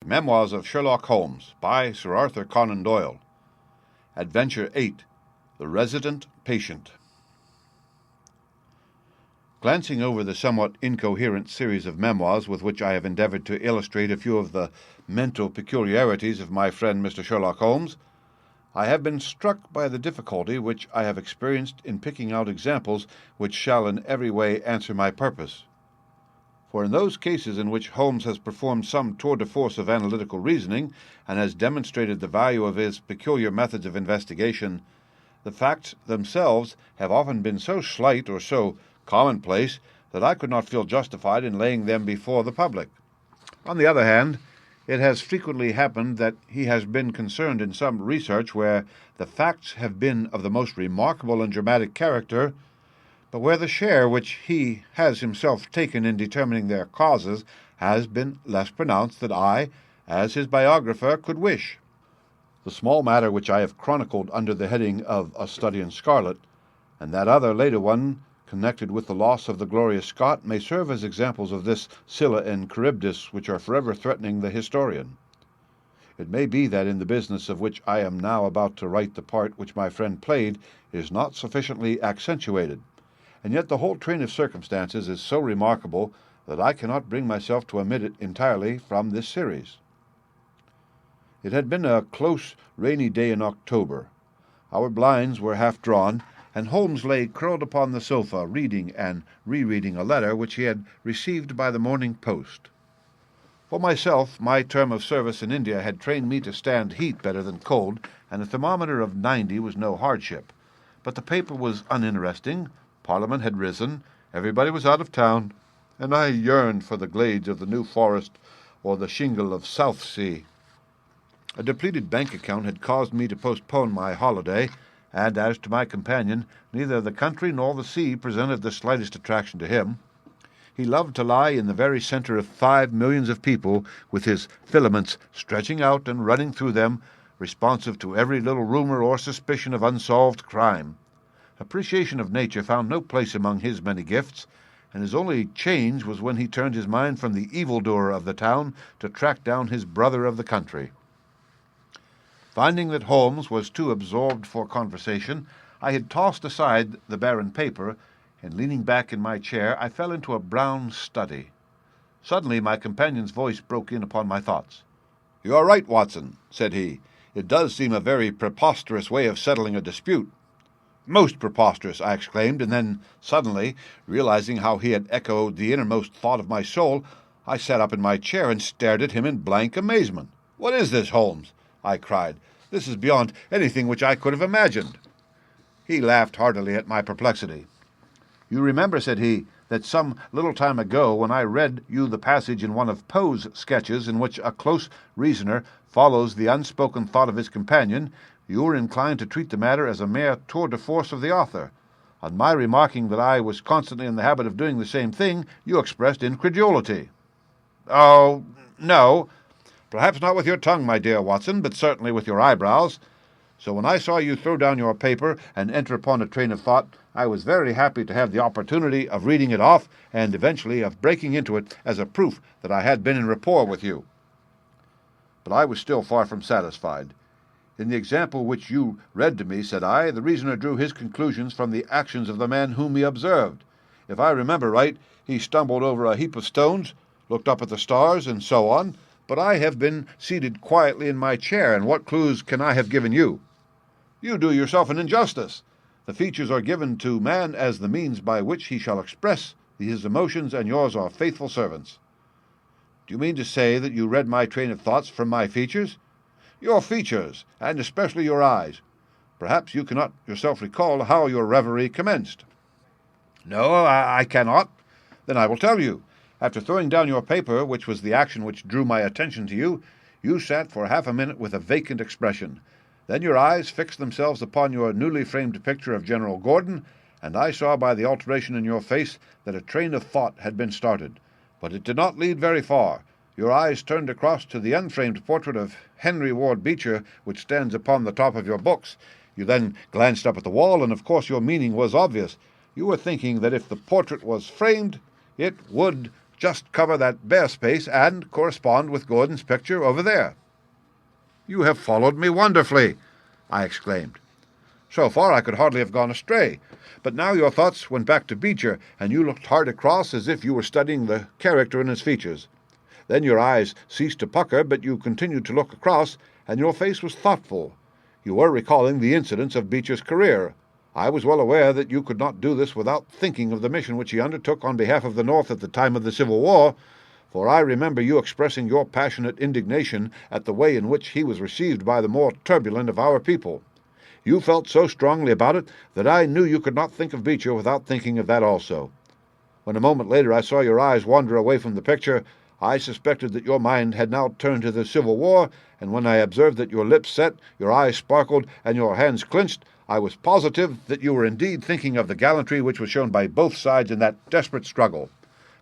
Memoirs of Sherlock Holmes by Sir Arthur Conan Doyle. Adventure 8. The Resident Patient. Glancing over the somewhat incoherent series of memoirs with which I have endeavored to illustrate a few of the mental peculiarities of my friend Mr. Sherlock Holmes, I have been struck by the difficulty which I have experienced in picking out examples which shall in every way answer my purpose. For in those cases in which Holmes has performed some tour de force of analytical reasoning and has demonstrated the value of his peculiar methods of investigation, the facts themselves have often been so slight or so commonplace that I could not feel justified in laying them before the public. On the other hand, it has frequently happened that he has been concerned in some research where the facts have been of the most remarkable and dramatic character, but where the share which he has himself taken in determining their causes has been less pronounced than I, as his biographer, could wish. The small matter which I have chronicled under the heading of A Study in Scarlet, and that other later one connected with the loss of the glorious Scot, may serve as examples of this Scylla and Charybdis which are forever threatening the historian. It may be that in the business of which I am now about to write the part which my friend played is not sufficiently accentuated, and yet the whole train of circumstances is so remarkable that I cannot bring myself to omit it entirely from this series. It had been a close, rainy day in October. Our blinds were half drawn, and Holmes lay curled upon the sofa, reading and rereading a letter which he had received by the morning post. For myself, my term of service in India had trained me to stand heat better than cold, and a thermometer of 90 was no hardship. But the paper was uninteresting. Parliament had risen, everybody was out of town, and I yearned for the glades of the New Forest or the shingle of Southsea. A depleted bank account had caused me to postpone my holiday, and as to my companion, neither the country nor the sea presented the slightest attraction to him. He loved to lie in the very centre of 5 millions of people, with his filaments stretching out and running through them, responsive to every little rumour or suspicion of unsolved crime. Appreciation of nature found no place among his many gifts, and his only change was when he turned his mind from the evildoer of the town to track down his brother of the country. Finding that Holmes was too absorbed for conversation, I had tossed aside the barren paper, and leaning back in my chair, I fell into a brown study. Suddenly my companion's voice broke in upon my thoughts. "You are right, Watson," said he. "It does seem a very preposterous way of settling a dispute." "Most preposterous," I exclaimed, and then, suddenly, realizing how he had echoed the innermost thought of my soul, I sat up in my chair and stared at him in blank amazement. "What is this, Holmes?" I cried. "This is beyond anything which I could have imagined." He laughed heartily at my perplexity. "You remember," said he, "that some little time ago, when I read you the passage in one of Poe's sketches in which a close reasoner follows the unspoken thought of his companion, you were inclined to treat the matter as a mere tour de force of the author. On my remarking that I was constantly in the habit of doing the same thing, you expressed incredulity." "Oh, no. Perhaps not with your tongue, my dear Watson, but certainly with your eyebrows. So when I saw you throw down your paper and enter upon a train of thought, I was very happy to have the opportunity of reading it off and eventually of breaking into it as a proof that I had been in rapport with you." But I was still far from satisfied. "In the example which you read to me," said I, "the reasoner drew his conclusions from the actions of the man whom he observed. If I remember right, he stumbled over a heap of stones, looked up at the stars, and so on, but I have been seated quietly in my chair, and what clues can I have given you?" "You do yourself an injustice. The features are given to man as the means by which he shall express his emotions, and yours are faithful servants." "Do you mean to say that you read my train of thoughts from my features?" "Your features, and especially your eyes. Perhaps you cannot yourself recall how your reverie commenced." "No, I cannot." "Then I will tell you. After throwing down your paper, which was the action which drew my attention to you, you sat for half a minute with a vacant expression. Then your eyes fixed themselves upon your newly framed picture of General Gordon, and I saw by the alteration in your face that a train of thought had been started. But it did not lead very far. Your eyes turned across to the unframed portrait of Henry Ward Beecher, which stands upon the top of your books. You then glanced up at the wall, and of course your meaning was obvious. You were thinking that if the portrait was framed, it would Just cover that bare space and correspond with Gordon's picture over there." "You have followed me wonderfully," I exclaimed. "So far I could hardly have gone astray, but now your thoughts went back to Beecher, and you looked hard across as if you were studying the character in his features. Then your eyes ceased to pucker, but you continued to look across, and your face was thoughtful. You were recalling the incidents of Beecher's career. I was well aware that you could not do this without thinking of the mission which he undertook on behalf of the North at the time of the Civil War, for I remember you expressing your passionate indignation at the way in which he was received by the more turbulent of our people. You felt so strongly about it that I knew you could not think of Beecher without thinking of that also. When a moment later I saw your eyes wander away from the picture, I suspected that your mind had now turned to the Civil War, and when I observed that your lips set, your eyes sparkled, and your hands clenched, I was positive that you were indeed thinking of the gallantry which was shown by both sides in that desperate struggle.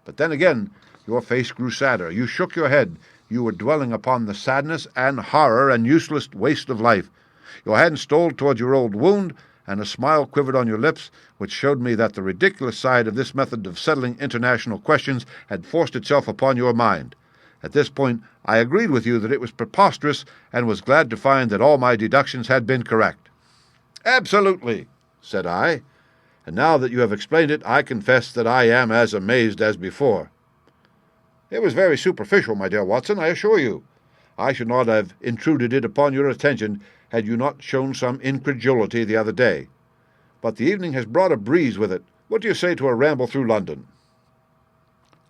But then again, your face grew sadder. You shook your head. You were dwelling upon the sadness and horror and useless waste of life. Your hand stole towards your old wound, and a smile quivered on your lips, which showed me that the ridiculous side of this method of settling international questions had forced itself upon your mind. At this point I agreed with you that it was preposterous, and was glad to find that all my deductions had been correct. "Absolutely," said I, "and now that you have explained it, I confess that I am as amazed as before." "It was very superficial, my dear Watson, I assure you. I should not have intruded it upon your attention had you not shown some incredulity the other day. But the evening has brought a breeze with it. What do you say to a ramble through London?"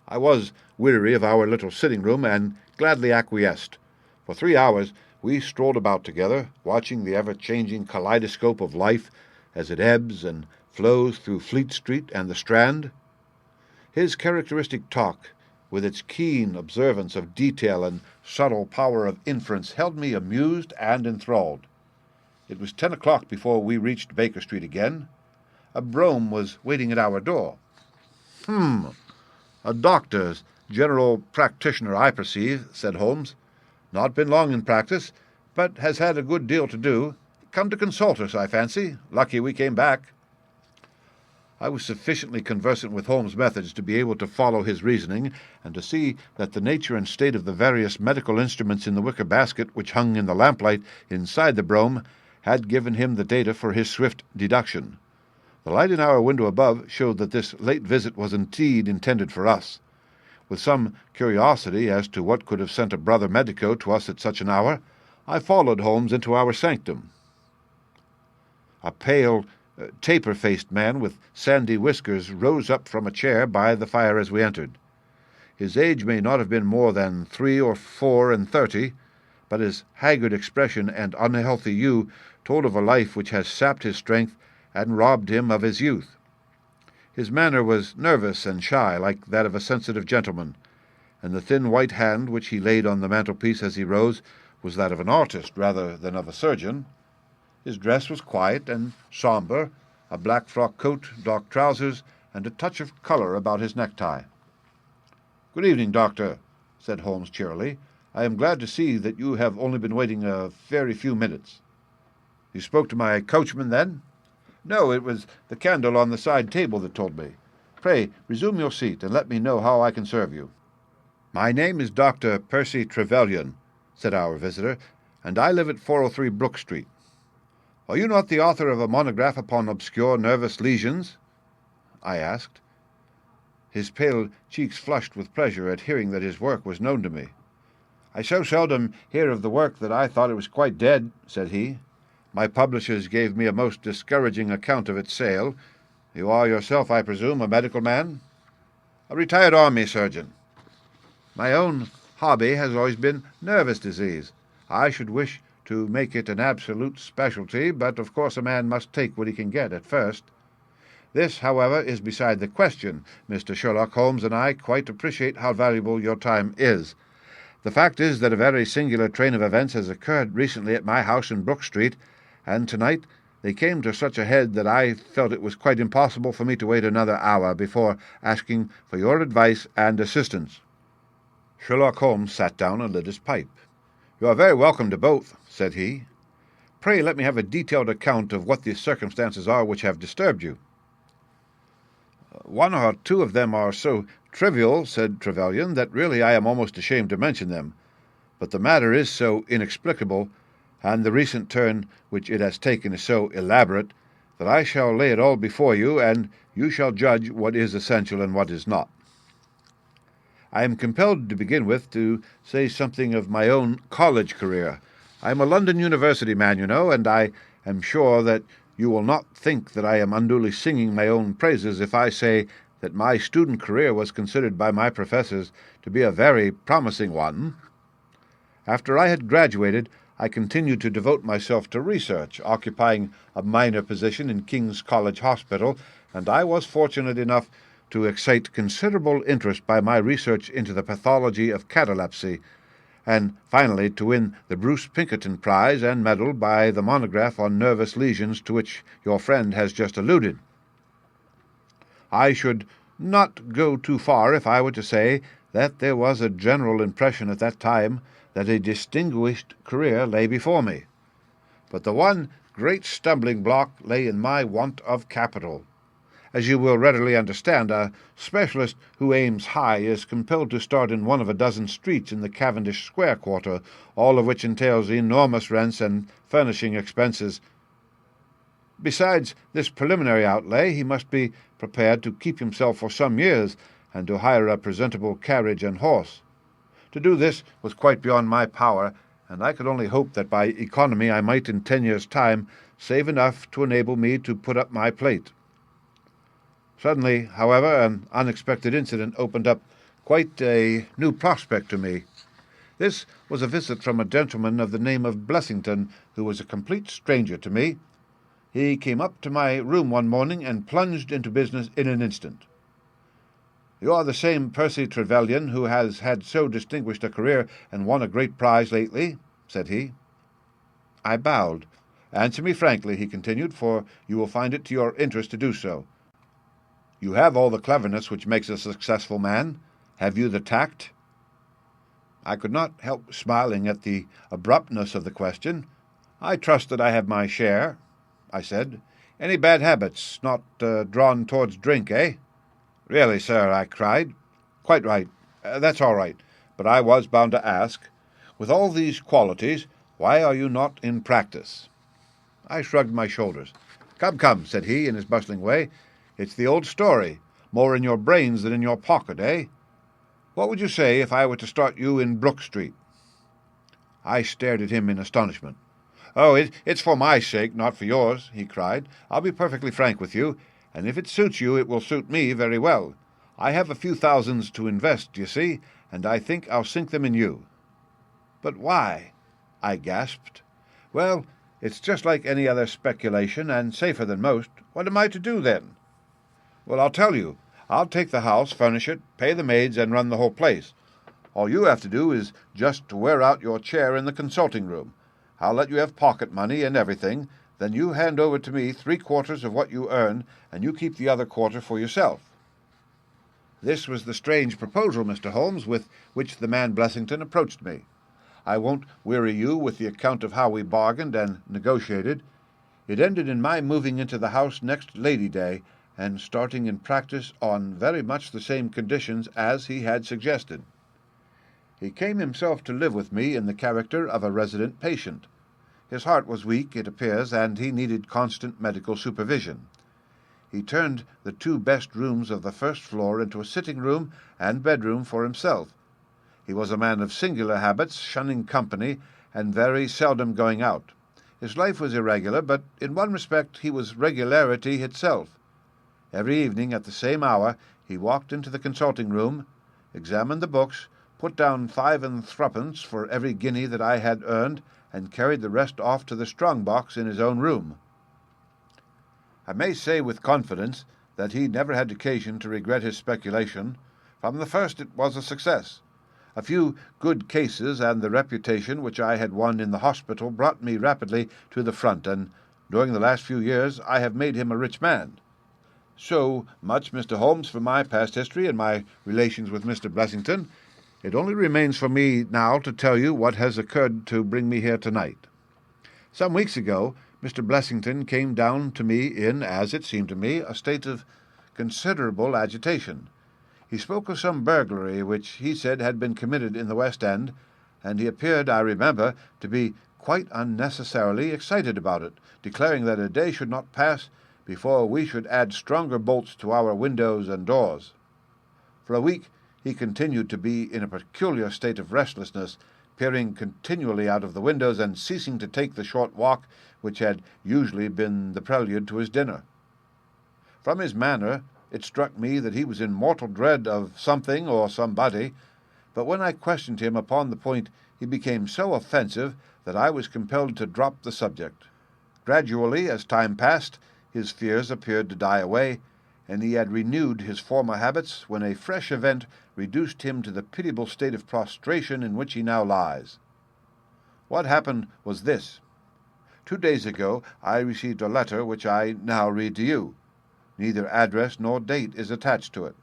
I was weary of our little sitting-room, and gladly acquiesced. For 3 hours we strolled about together, watching the ever-changing kaleidoscope of life as it ebbs and flows through Fleet Street and the Strand. His characteristic talk, with its keen observance of detail and subtle power of inference, held me amused and enthralled. It was 10 o'clock before we reached Baker Street again. A brougham was waiting at our door. "A doctor's general practitioner, I perceive," said Holmes. "Not been long in practice, but has had a good deal to do. Come to consult us, I fancy. Lucky we came back." I was sufficiently conversant with Holmes' methods to be able to follow his reasoning, and to see that the nature and state of the various medical instruments in the wicker basket which hung in the lamplight inside the brougham had given him the data for his swift deduction. The light in our window above showed that this late visit was indeed intended for us. With some curiosity as to what could have sent a brother medico to us at such an hour, I followed Holmes into our sanctum. A pale, taper-faced man with sandy whiskers rose up from a chair by the fire as we entered. His age may not have been more than 3 or 4 and 30, but his haggard expression and unhealthy hue told of a life which has sapped his strength and robbed him of his youth. His manner was nervous and shy, like that of a sensitive gentleman, and the thin white hand which he laid on the mantelpiece as he rose was that of an artist rather than of a surgeon. His dress was quiet and sombre, a black frock coat, dark trousers, and a touch of colour about his necktie. "Good evening, Doctor," said Holmes cheerily. "I am glad to see that you have only been waiting a very few minutes." "You spoke to my coachman, then?" "No, it was the candle on the side table that told me. Pray, resume your seat, and let me know how I can serve you." "My name is Dr. Percy Trevelyan," said our visitor, "and I live at 403 Brook Street." "Are you not the author of a monograph upon obscure nervous lesions?" I asked. His pale cheeks flushed with pleasure at hearing that his work was known to me. "I so seldom hear of the work that I thought it was quite dead," said he. "My publishers gave me a most discouraging account of its sale. You are yourself, I presume, a medical man?" "A retired army surgeon." "My own hobby has always been nervous disease. I should wish to make it an absolute specialty, but of course a man must take what he can get at first. This, however, is beside the question. Mr. Sherlock Holmes and I quite appreciate how valuable your time is. The fact is that a very singular train of events has occurred recently at my house in Brook Street, and tonight they came to such a head that I felt it was quite impossible for me to wait another hour before asking for your advice and assistance." Sherlock Holmes sat down and lit his pipe. "You are very welcome to both," said he. "Pray let me have a detailed account of what the circumstances are which have disturbed you." One or two of them are so trivial, said Trevelyan, that really I am almost ashamed to mention them. But the matter is so inexplicable, and the recent turn which it has taken is so elaborate, that I shall lay it all before you, and you shall judge what is essential and what is not. I am compelled to begin with to say something of my own college career. I am a London University man, you know, and I am sure that you will not think that I am unduly singing my own praises if I say that my student career was considered by my professors to be a very promising one. After I had graduated, I continued to devote myself to research, occupying a minor position in King's College Hospital, and I was fortunate enough to excite considerable interest by my research into the pathology of catalepsy, and finally to win the Bruce Pinkerton Prize and medal by the monograph on nervous lesions to which your friend has just alluded. I should not go too far if I were to say that there was a general impression at that time that a distinguished career lay before me. But the one great stumbling block lay in my want of capital. As you will readily understand, a specialist who aims high is compelled to start in one of a dozen streets in the Cavendish Square quarter, all of which entails enormous rents and furnishing expenses. Besides this preliminary outlay, he must be prepared to keep himself for some years, and to hire a presentable carriage and horse. To do this was quite beyond my power, and I could only hope that by economy I might in 10 years' time save enough to enable me to put up my plate. Suddenly, however, an unexpected incident opened up quite a new prospect to me. This was a visit from a gentleman of the name of Blessington, who was a complete stranger to me. He came up to my room one morning and plunged into business in an instant. "You are the same Percy Trevelyan who has had so distinguished a career and won a great prize lately?" said he. I bowed. "Answer me frankly," he continued, "for you will find it to your interest to do so. You have all the cleverness which makes a successful man. Have you the tact?" I could not help smiling at the abruptness of the question. "I trust that I have my share," I said. "Any bad habits? Not drawn towards drink, eh?" "Really, sir," I cried. "Quite right. That's all right. But I was bound to ask, with all these qualities, why are you not in practice?" I shrugged my shoulders. "Come, come," said he, in his bustling way. "It's the old story. More in your brains than in your pocket, eh? What would you say if I were to start you in Brook Street?" I stared at him in astonishment. "Oh, it's for my sake, not for yours," he cried. "I'll be perfectly frank with you, and if it suits you, it will suit me very well. I have a few thousands to invest, you see, and I think I'll sink them in you." "But why?" I gasped. "Well, it's just like any other speculation, and safer than most. What am I to do, then?" "Well, I'll tell you. I'll take the house, furnish it, pay the maids, and run the whole place. All you have to do is just to wear out your chair in the consulting room. I'll let you have pocket money and everything. Then you hand over to me 3/4 of what you earn, and you keep the other quarter for yourself." This was the strange proposal, Mr. Holmes, with which the man Blessington approached me. I won't weary you with the account of how we bargained and negotiated. It ended in my moving into the house next Lady Day, and starting in practice on very much the same conditions as he had suggested. He came himself to live with me in the character of a resident patient. His heart was weak, it appears, and he needed constant medical supervision. He turned the 2 best rooms of the first floor into a sitting-room and bedroom for himself. He was a man of singular habits, shunning company, and very seldom going out. His life was irregular, but in one respect he was regularity itself. Every evening at the same hour he walked into the consulting-room, examined the books, put down 5 and 3 for every guinea that I had earned, and carried the rest off to the strong-box in his own room. I may say with confidence that he never had occasion to regret his speculation. From the first it was a success. A few good cases and the reputation which I had won in the hospital brought me rapidly to the front, and during the last few years I have made him a rich man. So much, Mr. Holmes, for my past history and my relations with Mr. Blessington. It only remains for me now to tell you what has occurred to bring me here tonight. Some weeks ago, Mr. Blessington came down to me in, as it seemed to me, a state of considerable agitation. He spoke of some burglary which he said had been committed in the West End, and he appeared, I remember, to be quite unnecessarily excited about it, declaring that a day should not pass before we should add stronger bolts to our windows and doors. For a week he continued to be in a peculiar state of restlessness, peering continually out of the windows and ceasing to take the short walk which had usually been the prelude to his dinner. From his manner it struck me that he was in mortal dread of something or somebody, but when I questioned him upon the point he became so offensive that I was compelled to drop the subject. Gradually, as time passed, his fears appeared to die away, and he had renewed his former habits when a fresh event reduced him to the pitiable state of prostration in which he now lies. What happened was this. 2 days ago I received a letter which I now read to you. Neither address nor date is attached to it.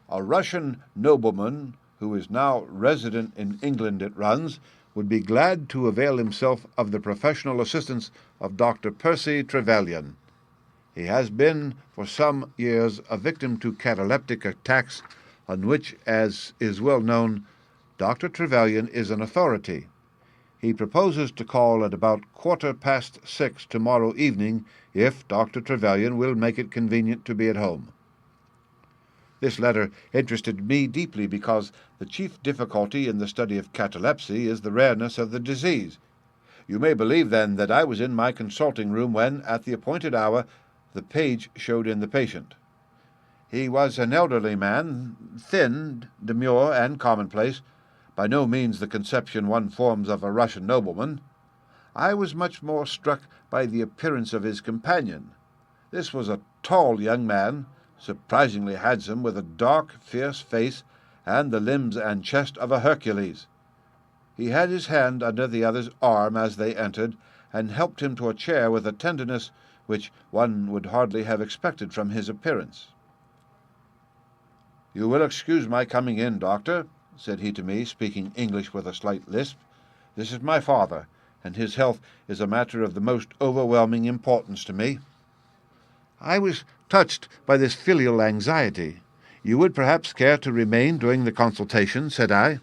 A Russian nobleman, who is now resident in England, it runs, would be glad to avail himself of the professional assistance of Dr. Percy Trevelyan. He has been for some years a victim to cataleptic attacks, on which, as is well known, Dr. Trevelyan is an authority. He proposes to call at about 6:15 tomorrow evening, if Dr. Trevelyan will make it convenient to be at home. This letter interested me deeply because the chief difficulty in the study of catalepsy is the rareness of the disease. You may believe, then, that I was in my consulting room when, at the appointed hour, the page showed in the patient. He was an elderly man, thin, demure, and commonplace, by no means the conception one forms of a Russian nobleman. I was much more struck by the appearance of his companion. This was a tall young man, surprisingly handsome, with a dark, fierce face and the limbs and chest of a Hercules. He had his hand under the other's arm as they entered, and helped him to a chair with a tenderness which one would hardly have expected from his appearance. "You will excuse my coming in, doctor," said he to me, speaking English with a slight lisp. "This is my father, and his health is a matter of the most overwhelming importance to me." I was touched by this filial anxiety. "You would perhaps care to remain during the consultation?" said I.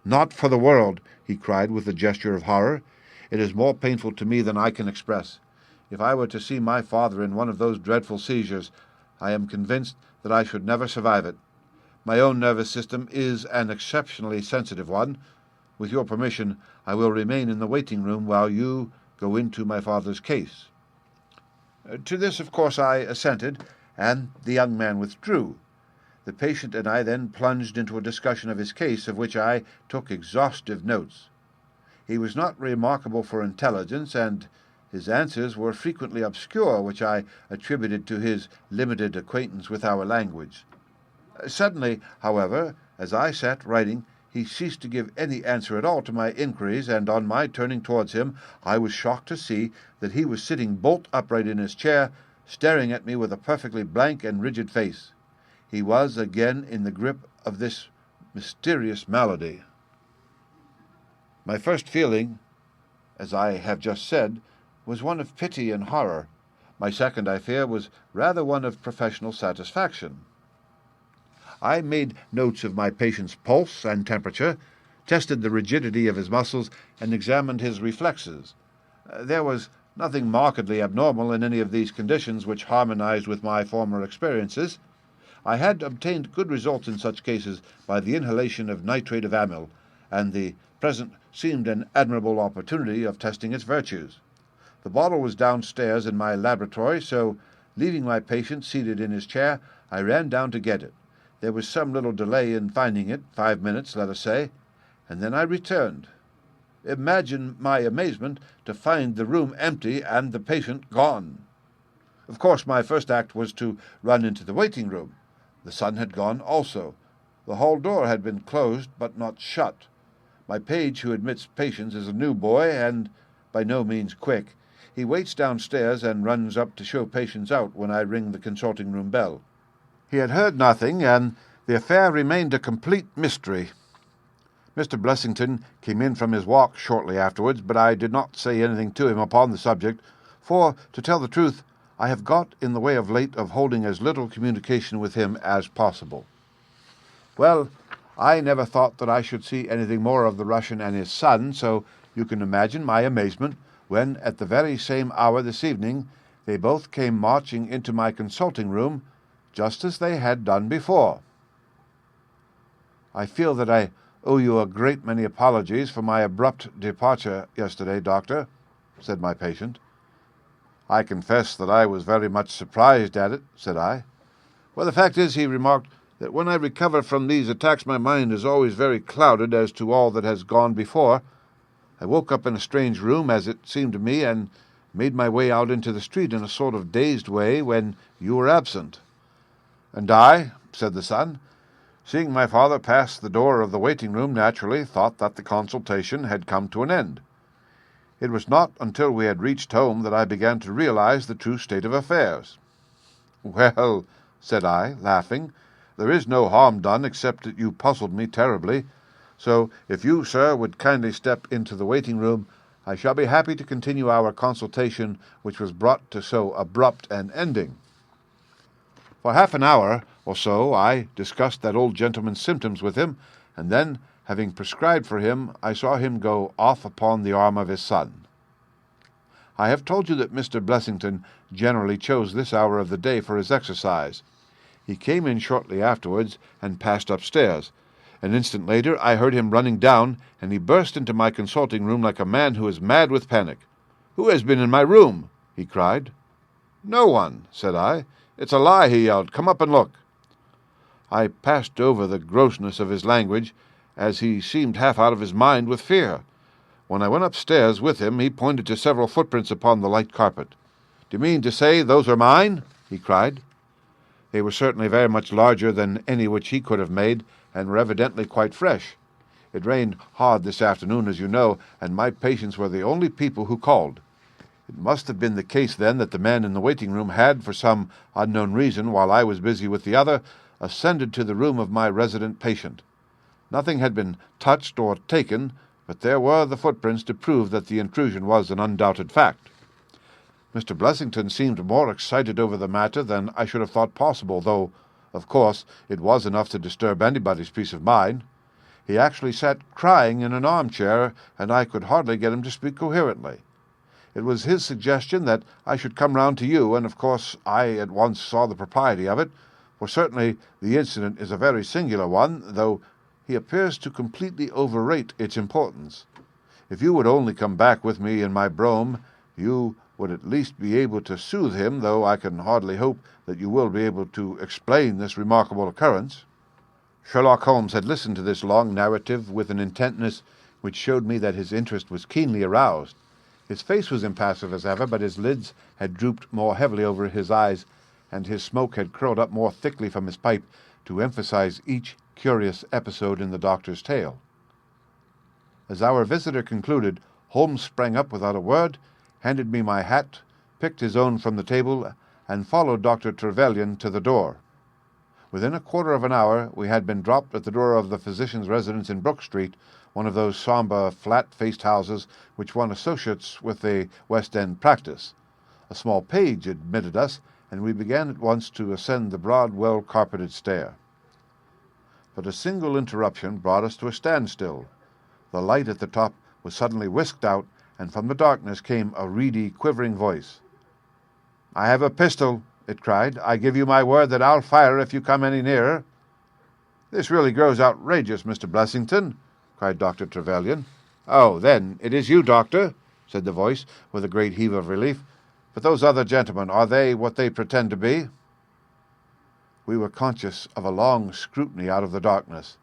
"Not for the world," he cried with a gesture of horror. "It is more painful to me than I can express. If I were to see my father in one of those dreadful seizures, I am convinced that I should never survive it. My own nervous system is an exceptionally sensitive one. With your permission, I will remain in the waiting-room while you go into my father's case." To this, of course, I assented, and the young man withdrew. The patient and I then plunged into a discussion of his case, of which I took exhaustive notes. He was not remarkable for intelligence, and his answers were frequently obscure, which I attributed to his limited acquaintance with our language. Suddenly, however, as I sat writing, he ceased to give any answer at all to my inquiries, and on my turning towards him, I was shocked to see that he was sitting bolt upright in his chair, staring at me with a perfectly blank and rigid face. He was again in the grip of this mysterious malady. My first feeling, as I have just said, was one of pity and horror. My second, I fear, was rather one of professional satisfaction. I made notes of my patient's pulse and temperature, tested the rigidity of his muscles, and examined his reflexes. There was nothing markedly abnormal in any of these conditions which harmonized with my former experiences. I had obtained good results in such cases by the inhalation of nitrate of amyl, and the present seemed an admirable opportunity of testing its virtues. The bottle was downstairs in my laboratory, so, leaving my patient seated in his chair, I ran down to get it. There was some little delay in finding it, 5 minutes, let us say, and then I returned. Imagine my amazement to find the room empty and the patient gone. Of course, my first act was to run into the waiting-room. The son had gone also. The hall door had been closed, but not shut. My page who admits patients is a new boy, and by no means quick. He waits downstairs and runs up to show patients out when I ring the consulting-room bell. He had heard nothing, and the affair remained a complete mystery. Mr. Blessington came in from his walk shortly afterwards, but I did not say anything to him upon the subject, for, to tell the truth, I have got in the way of late of holding as little communication with him as possible. Well, I never thought that I should see anything more of the Russian and his son, so you can imagine my amazement when, at the very same hour this evening, they both came marching into my consulting room, just as they had done before. I feel that I owe you a great many apologies for my abrupt departure yesterday, Doctor, said my patient. I confess that I was very much surprised at it, said I. Well, the fact is, he remarked, that when I recover from these attacks my mind is always very clouded as to all that has gone before. I woke up in a strange room, as it seemed to me, and made my way out into the street in a sort of dazed way when you were absent. And I, said the son, seeing my father pass the door of the waiting-room, naturally thought that the consultation had come to an end. It was not until we had reached home that I began to realize the true state of affairs. Well, said I, laughing, there is no harm done except that you puzzled me terribly. So if you, sir, would kindly step into the waiting-room, I shall be happy to continue our consultation, which was brought to so abrupt an ending. For half an hour or so I discussed that old gentleman's symptoms with him, and then, having prescribed for him, I saw him go off upon the arm of his son. I have told you that Mr. Blessington generally chose this hour of the day for his exercise. He came in shortly afterwards and passed upstairs. An instant later I heard him running down, and he burst into my consulting room like a man who is mad with panic. "Who has been in my room?" he cried. "No one," said I. "It's a lie," he yelled. "Come up and look." I passed over the grossness of his language, as he seemed half out of his mind with fear. When I went upstairs with him, he pointed to several footprints upon the light carpet. "Do you mean to say those are mine?" he cried. They were certainly very much larger than any which he could have made, and were evidently quite fresh. It rained hard this afternoon, as you know, and my patients were the only people who called. It must have been the case, then, that the man in the waiting-room had, for some unknown reason, while I was busy with the other, ascended to the room of my resident patient. Nothing had been touched or taken, but there were the footprints to prove that the intrusion was an undoubted fact. Mr. Blessington seemed more excited over the matter than I should have thought possible, though, of course, it was enough to disturb anybody's peace of mind. He actually sat crying in an armchair, and I could hardly get him to speak coherently. It was his suggestion that I should come round to you, and of course I at once saw the propriety of it, for certainly the incident is a very singular one, though he appears to completely overrate its importance. If you would only come back with me in my brougham, you would at least be able to soothe him, though I can hardly hope that you will be able to explain this remarkable occurrence." Sherlock Holmes had listened to this long narrative with an intentness which showed me that his interest was keenly aroused. His face was impassive as ever, but his lids had drooped more heavily over his eyes, and his smoke had curled up more thickly from his pipe to emphasize each curious episode in the doctor's tale. As our visitor concluded, Holmes sprang up without a word, handed me my hat, picked his own from the table, and followed Dr. Trevelyan to the door. Within a quarter of an hour we had been dropped at the door of the physician's residence in Brook Street, one of those sombre, flat-faced houses which one associates with a West End practice. A small page admitted us, and we began at once to ascend the broad, well-carpeted stair. But a single interruption brought us to a standstill. The light at the top was suddenly whisked out, and from the darkness came a reedy, quivering voice. "I have a pistol," it cried. "I give you my word that I'll fire if you come any nearer." "This really grows outrageous, Mr. Blessington," cried Dr. Trevelyan. "Oh, then, it is you, Doctor," said the voice, with a great heave of relief. "But those other gentlemen, are they what they pretend to be?" We were conscious of a long scrutiny out of the darkness.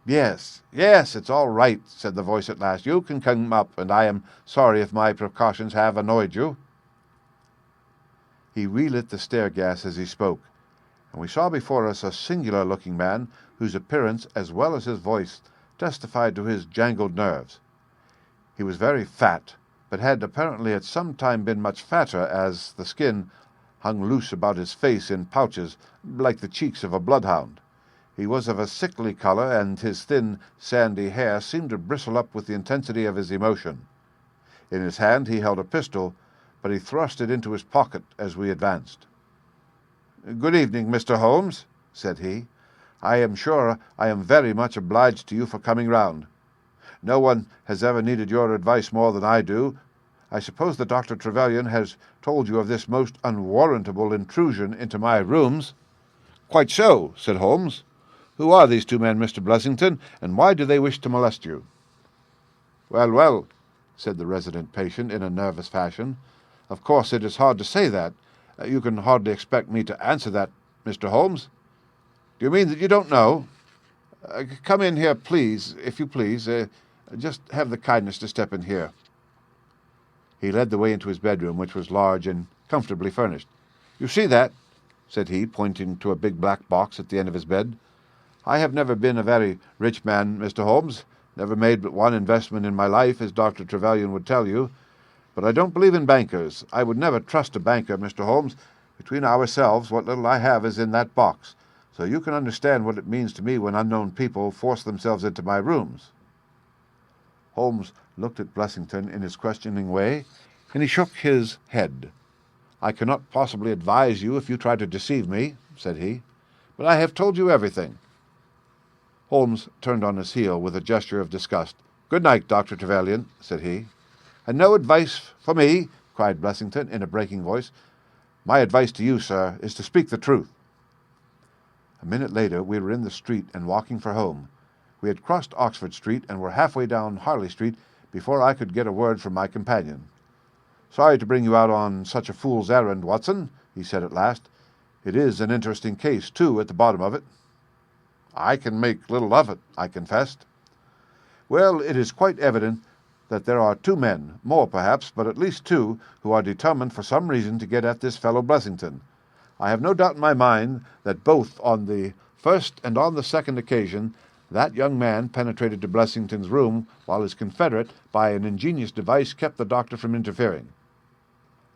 Yes, it's all right," said the voice at last. "You can come up, and I am sorry if my precautions have annoyed you." He relit the stair-gas as he spoke, and we saw before us a singular-looking man whose appearance, as well as his voice, testified to his jangled nerves. He was very fat, but had apparently at some time been much fatter, as the skin hung loose about his face in pouches, like the cheeks of a bloodhound. He was of a sickly color, and his thin, sandy hair seemed to bristle up with the intensity of his emotion. In his hand he held a pistol, but he thrust it into his pocket as we advanced. "Good evening, Mr. Holmes," said he. "I am sure I am very much obliged to you for coming round. No one has ever needed your advice more than I do. I suppose that Dr. Trevelyan has told you of this most unwarrantable intrusion into my rooms." "Quite so," said Holmes. "Who are these two men, Mr. Blessington, and why do they wish to molest you?" "Well, well," said the resident patient in a nervous fashion. "Of course it is hard to say that. You can hardly expect me to answer that, Mr. Holmes." "Do you mean that you don't know? Come in here, please, if you please. Just have the kindness to step in here." He led the way into his bedroom, which was large and comfortably furnished. "You see that?" said he, pointing to a big black box at the end of his bed. "I have never been a very rich man, Mr. Holmes, never made but one investment in my life, as Dr. Trevelyan would tell you. But I don't believe in bankers. I would never trust a banker, Mr. Holmes. Between ourselves, what little I have is in that box, so you can understand what it means to me when unknown people force themselves into my rooms." Holmes looked at Blessington in his questioning way, and he shook his head. "I cannot possibly advise you if you try to deceive me," said he, "but I have told you everything." Holmes turned on his heel with a gesture of disgust. "Good night, Dr. Trevelyan," said he. "And no advice for me," cried Blessington in a breaking voice. "My advice to you, sir, is to speak the truth." A minute later we were in the street and walking for home. We had crossed Oxford Street and were halfway down Harley Street before I could get a word from my companion. "Sorry to bring you out on such a fool's errand, Watson," he said at last. "It is an interesting case, too, at the bottom of it." "I can make little of it," I confessed. "Well, it is quite evident that there are two men, more perhaps, but at least two, who are determined for some reason to get at this fellow Blessington. I have no doubt in my mind that both on the first and on the second occasion that young man penetrated to Blessington's room, while his confederate, by an ingenious device, kept the doctor from interfering."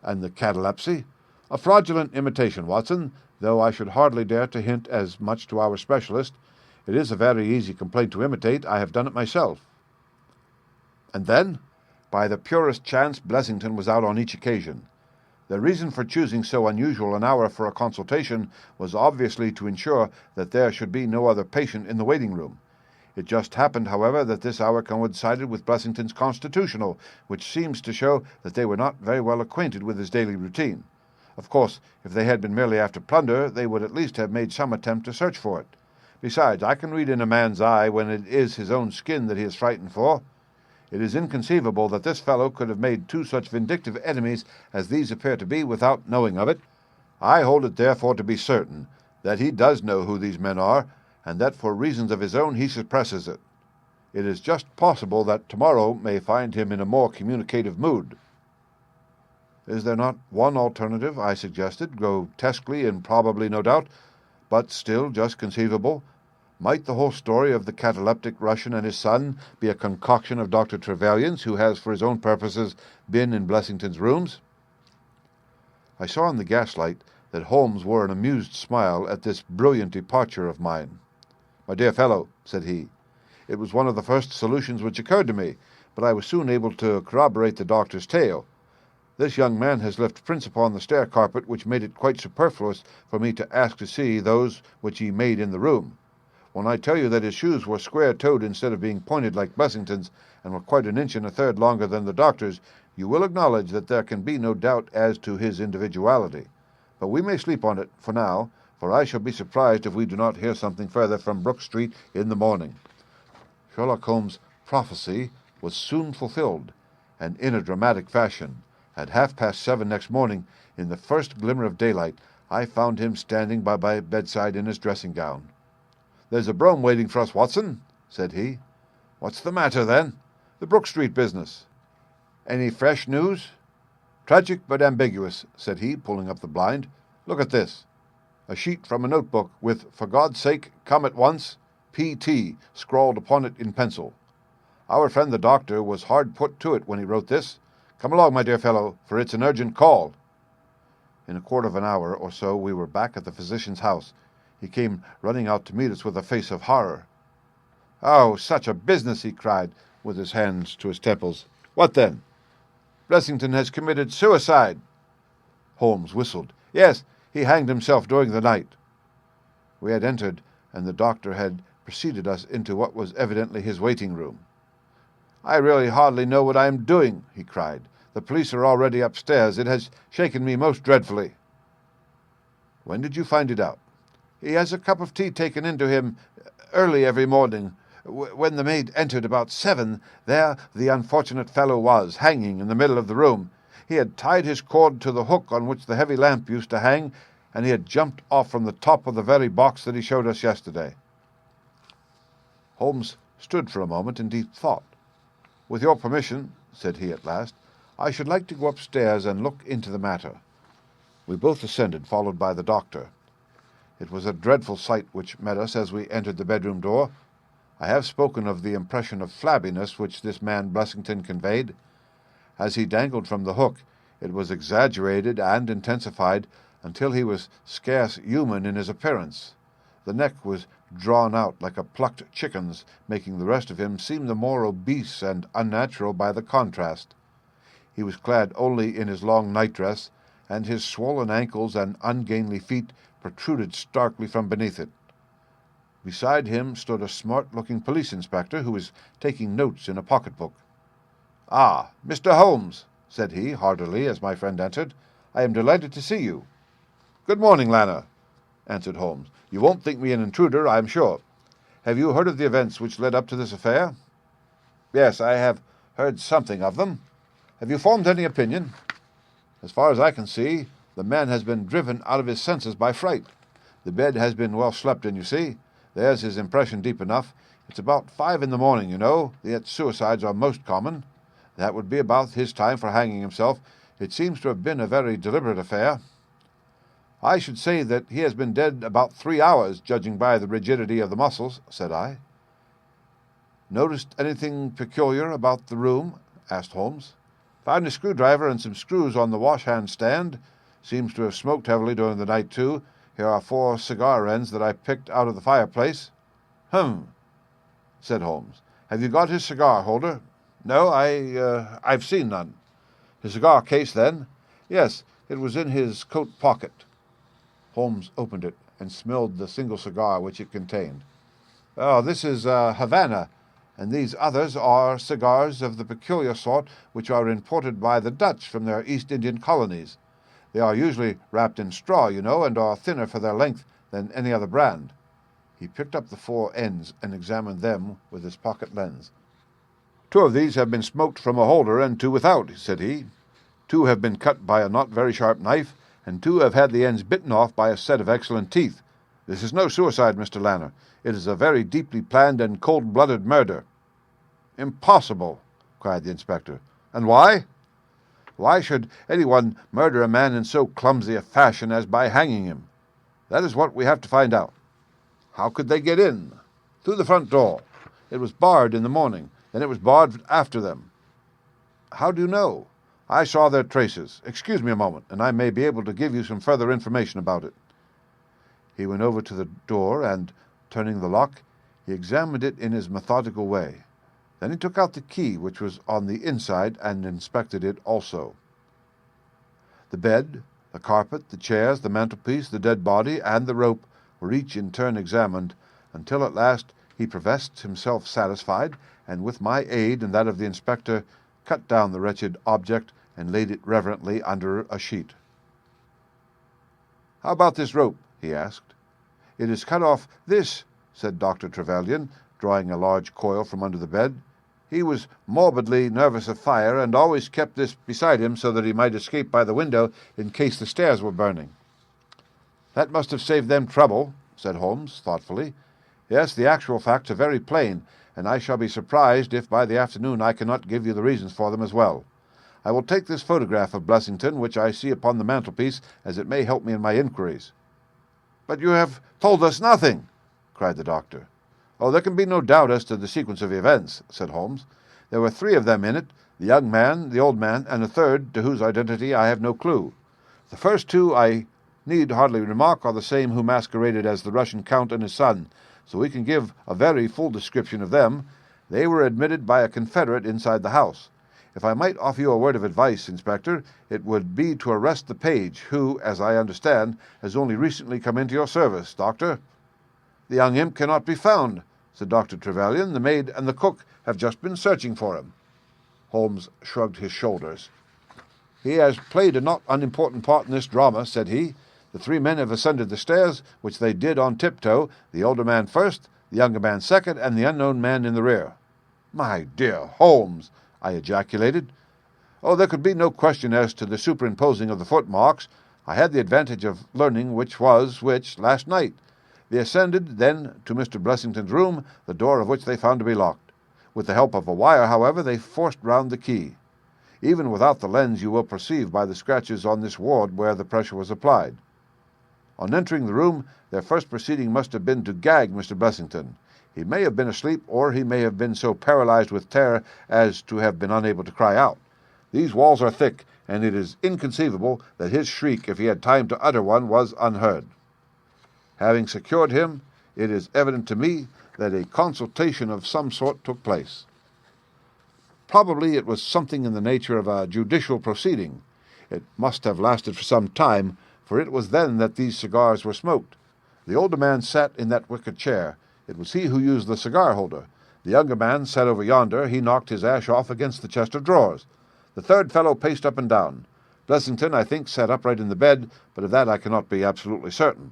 "And the catalepsy?" "A fraudulent imitation, Watson, though I should hardly dare to hint as much to our specialist. It is a very easy complaint to imitate. I have done it myself." "And then?" "By the purest chance, Blessington was out on each occasion. The reason for choosing so unusual an hour for a consultation was obviously to ensure that there should be no other patient in the waiting room. It just happened, however, that this hour coincided with Blessington's constitutional, which seems to show that they were not very well acquainted with his daily routine. Of course, if they had been merely after plunder, they would at least have made some attempt to search for it. Besides, I can read in a man's eye when it is his own skin that he is frightened for. It is inconceivable that this fellow could have made two such vindictive enemies as these appear to be without knowing of it. I hold it therefore to be certain that he does know who these men are, and that for reasons of his own he suppresses it. It is just possible that tomorrow may find him in a more communicative mood." "Is there not one alternative?" I suggested, grotesquely improbably no doubt, but still just conceivable. Might the whole story of the cataleptic Russian and his son be a concoction of Dr. Trevelyan's, who has for his own purposes been in Blessington's rooms? I saw in the gaslight that Holmes wore an amused smile at this brilliant departure of mine. "My dear fellow," said he, "it was one of the first solutions which occurred to me, but I was soon able to corroborate the doctor's tale. This young man has left prints upon the stair carpet which made it quite superfluous for me to ask to see those which he made in the room. When I tell you that his shoes were square-toed instead of being pointed like Blessington's, and were quite an inch and a third longer than the doctor's, you will acknowledge that there can be no doubt as to his individuality. But we may sleep on it for now, for I shall be surprised if we do not hear something further from Brook Street in the morning." Sherlock Holmes' prophecy was soon fulfilled, and in a dramatic fashion. At 7:30 next morning, in the first glimmer of daylight, I found him standing by my bedside in his dressing-gown. "There's a brougham waiting for us, Watson," said he. "What's the matter, then?" "The Brook Street business." "Any fresh news?" "Tragic but ambiguous," said he, pulling up the blind. "Look at this." A sheet from a notebook with "For God's sake, come at once, P.T." scrawled upon it in pencil. Our friend the doctor was hard put to it when he wrote this. "Come along, my dear fellow, for it's an urgent call." In a quarter of an hour or so we were back at the physician's house. He came running out to meet us with a face of horror. "Oh, such a business!" he cried, with his hands to his temples. "What then?" Blessington has committed suicide." Holmes whistled. "Yes, he hanged himself during the night." We had entered, and the doctor had preceded us into what was evidently his waiting room. "I really hardly know what I am doing," he cried. "The police are already upstairs. It has shaken me most dreadfully." "When did you find it out?" "He has a cup of tea taken into him early every morning. When the maid entered about 7, there the unfortunate fellow was, hanging in the middle of the room. He had tied his cord to the hook on which the heavy lamp used to hang, and he had jumped off from the top of the very box that he showed us yesterday." Holmes stood for a moment in deep thought. "With your permission," said he at last, "I should like to go upstairs and look into the matter." We both ascended, followed by the doctor. It was a dreadful sight which met us as we entered the bedroom door. I have spoken of the impression of flabbiness which this man Blessington conveyed. As he dangled from the hook, it was exaggerated and intensified until he was scarce human in his appearance. The neck was drawn out like a plucked chicken's, making the rest of him seem the more obese and unnatural by the contrast. He was clad only in his long nightdress, and his swollen ankles and ungainly feet protruded starkly from beneath it. Beside him stood a smart-looking police inspector who was taking notes in a pocket-book. "Ah, Mr. Holmes," said he heartily as my friend entered. "I am delighted to see you." "Good morning, Lanner," answered Holmes. "You won't think me an intruder, I am sure. Have you heard of the events which led up to this affair?" "Yes, I have heard something of them. Have you formed any opinion?" "As far as I can see, the man has been driven out of his senses by fright. The bed has been well slept in, you see. There's his impression deep enough. It's about 5 in the morning, you know, yet suicides are most common. That would be about his time for hanging himself. It seems to have been a very deliberate affair." "I should say that he has been dead about 3 hours, judging by the rigidity of the muscles," said I. "Noticed anything peculiar about the room?" asked Holmes. "Found a screwdriver and some screws on the wash-hand stand. Seems to have smoked heavily during the night, too. Here are 4 cigar ends that I picked out of the fireplace." "Hum," said Holmes. "Have you got his cigar holder?" "No, I've seen none." "His cigar case, then?" "Yes, it was in his coat pocket." Holmes opened it and smelled the single cigar which it contained. "Oh, this is Havana, and these others are cigars of the peculiar sort which are imported by the Dutch from their East Indian colonies. They are usually wrapped in straw, you know, and are thinner for their length than any other brand." He picked up the 4 ends and examined them with his pocket lens. "2 of these have been smoked from a holder and 2 without," said he. "2 have been cut by a not very sharp knife, and 2 have had the ends bitten off by a set of excellent teeth. This is no suicide, Mr. Lanner. It is a very deeply planned and cold-blooded murder." "Impossible!" cried the inspector. "And why?" "Why should anyone murder a man in so clumsy a fashion as by hanging him? That is what we have to find out." "How could they get in?" "Through the front door. It was barred in the morning. Then it was barred after them." "How do you know?" "I saw their traces. Excuse me a moment, and I may be able to give you some further information about it." He went over to the door, and, turning the lock, he examined it in his methodical way. Then he took out the key, which was on the inside, and inspected it also. The bed, the carpet, the chairs, the mantelpiece, the dead body, and the rope were each in turn examined, until at last he professed himself satisfied, and with my aid and that of the inspector cut down the wretched object and laid it reverently under a sheet. "How about this rope?" he asked. "It is cut off this," said Dr. Trevelyan, drawing a large coil from under the bed. "He was morbidly nervous of fire, and always kept this beside him so that he might escape by the window in case the stairs were burning." "That must have saved them trouble," said Holmes thoughtfully. "Yes, the actual facts are very plain, and I shall be surprised if by the afternoon I cannot give you the reasons for them as well. I will take this photograph of Blessington, which I see upon the mantelpiece, as it may help me in my inquiries." "But you have told us nothing!" cried the doctor. "Oh, there can be no doubt as to the sequence of events," said Holmes. "There were 3 of them in it, the young man, the old man, and a third, to whose identity I have no clue. The first 2, I need hardly remark, are the same who masqueraded as the Russian Count and his son, so we can give a very full description of them. They were admitted by a confederate inside the house. If I might offer you a word of advice, Inspector, it would be to arrest the page, who, as I understand, has only recently come into your service, Doctor." "The young imp cannot be found," said Dr. Trevelyan. "The maid and the cook have just been searching for him." Holmes shrugged his shoulders. "He has played a not unimportant part in this drama," said he. "The three men have ascended the stairs, which they did on tiptoe, the older man first, the younger man second, and the unknown man in the rear." "My dear Holmes!" I ejaculated. "Oh, there could be no question as to the superimposing of the footmarks. I had the advantage of learning which was which last night. They ascended, then, to Mr. Blessington's room, the door of which they found to be locked. With the help of a wire, however, they forced round the key. Even without the lens, you will perceive by the scratches on this ward where the pressure was applied. On entering the room, their first proceeding must have been to gag Mr. Blessington. He may have been asleep, or he may have been so paralyzed with terror as to have been unable to cry out. These walls are thick, and it is inconceivable that his shriek, if he had time to utter one, was unheard. Having secured him, it is evident to me that a consultation of some sort took place. Probably it was something in the nature of a judicial proceeding. It must have lasted for some time, for it was then that these cigars were smoked. The older man sat in that wicker chair. It was he who used the cigar-holder. The younger man sat over yonder. He knocked his ash off against the chest of drawers. The third fellow paced up and down. Blessington, I think, sat upright in the bed, but of that I cannot be absolutely certain.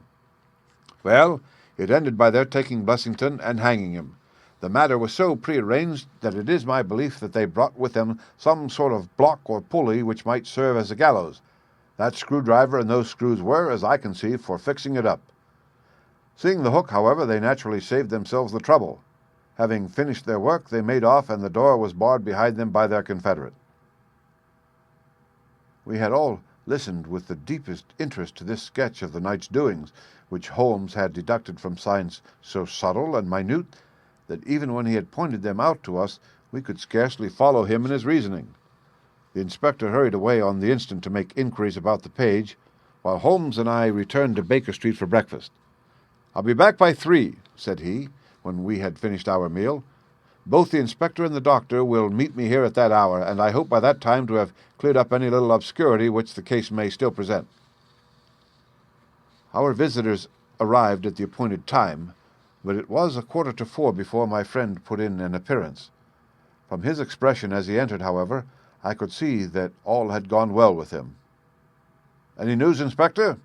Well, it ended by their taking Blessington and hanging him. The matter was so prearranged that it is my belief that they brought with them some sort of block or pulley which might serve as a gallows. That screwdriver and those screws were, as I conceive, for fixing it up. Seeing the hook, however, they naturally saved themselves the trouble. Having finished their work, they made off, and the door was barred behind them by their confederate. We had all listened with the deepest interest to this sketch of the night's doings, which Holmes had deducted from signs so subtle and minute that even when he had pointed them out to us, we could scarcely follow him in his reasoning. The inspector hurried away on the instant to make inquiries about the page, while Holmes and I returned to Baker Street for breakfast. "I'll be back by 3, said he, when we had finished our meal. "Both the inspector and the doctor will meet me here at that hour, and I hope by that time to have cleared up any little obscurity which the case may still present." Our visitors arrived at the appointed time, but it was 3:45 before my friend put in an appearance. From his expression as he entered, however, I could see that all had gone well with him. "Any news, Inspector?"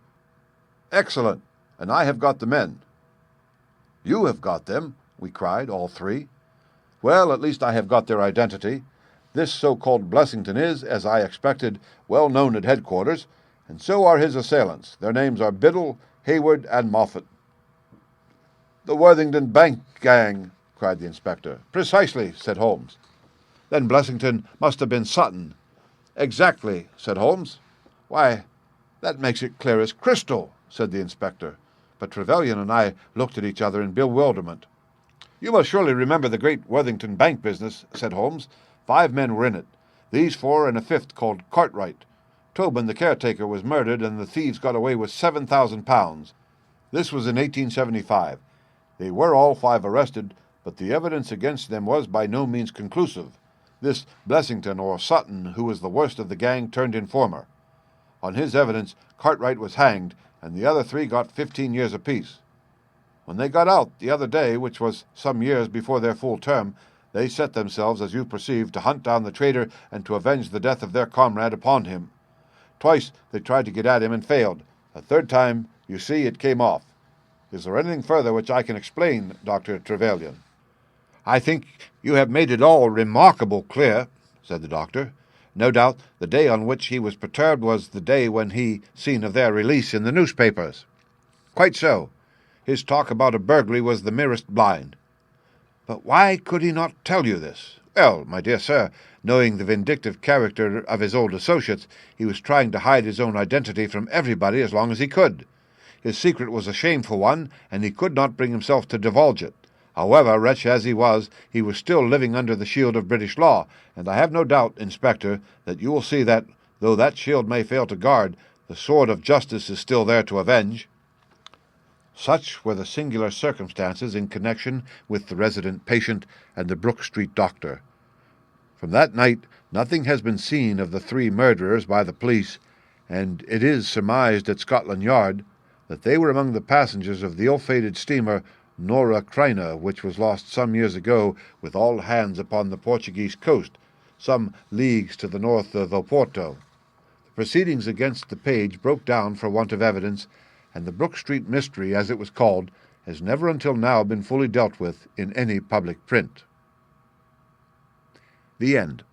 "Excellent, and I have got the men." "You have got them?" we cried, all three. "Well, at least I have got their identity. This so-called Blessington is, as I expected, well known at headquarters, and so are his assailants. Their names are Biddle, Hayward, and Moffat." "The Worthington Bank gang," cried the inspector. "Precisely," said Holmes. "Then Blessington must have been Sutton." "Exactly," said Holmes. "Why, that makes it clear as crystal," said the inspector. But Trevelyan and I looked at each other in bewilderment. "You must surely remember the great Worthington Bank business," said Holmes. 5 men were in it. These 4 and a 5th called Cartwright. Tobin, the caretaker, was murdered, and the thieves got away with £7,000. This was in 1875. They were all 5 arrested, but the evidence against them was by no means conclusive. This Blessington, or Sutton, who was the worst of the gang, turned informer. On his evidence, Cartwright was hanged, and the other 3 got 15 years apiece. When they got out the other day, which was some years before their full term, they set themselves, as you perceive, to hunt down the traitor and to avenge the death of their comrade upon him. Twice they tried to get at him and failed. A third time, you see, it came off. Is there anything further which I can explain, Dr. Trevelyan?" "I think you have made it all remarkable clear," said the doctor. "No doubt the day on which he was perturbed was the day when he seen of their release in the newspapers." "Quite so. His talk about a burglary was the merest blind." "But why could he not tell you this?" "Well, my dear sir, knowing the vindictive character of his old associates, he was trying to hide his own identity from everybody as long as he could. His secret was a shameful one, and he could not bring himself to divulge it. However, wretch as he was still living under the shield of British law, and I have no doubt, Inspector, that you will see that, though that shield may fail to guard, the sword of justice is still there to avenge." Such were the singular circumstances in connection with the resident patient and the Brook Street doctor. From that night nothing has been seen of the three murderers by the police, and it is surmised at Scotland Yard that they were among the passengers of the ill-fated steamer Nora Creina, which was lost some years ago with all hands upon the Portuguese coast, some leagues to the north of Oporto. The proceedings against the page broke down for want of evidence, and the Brook Street mystery, as it was called, has never until now been fully dealt with in any public print. The end.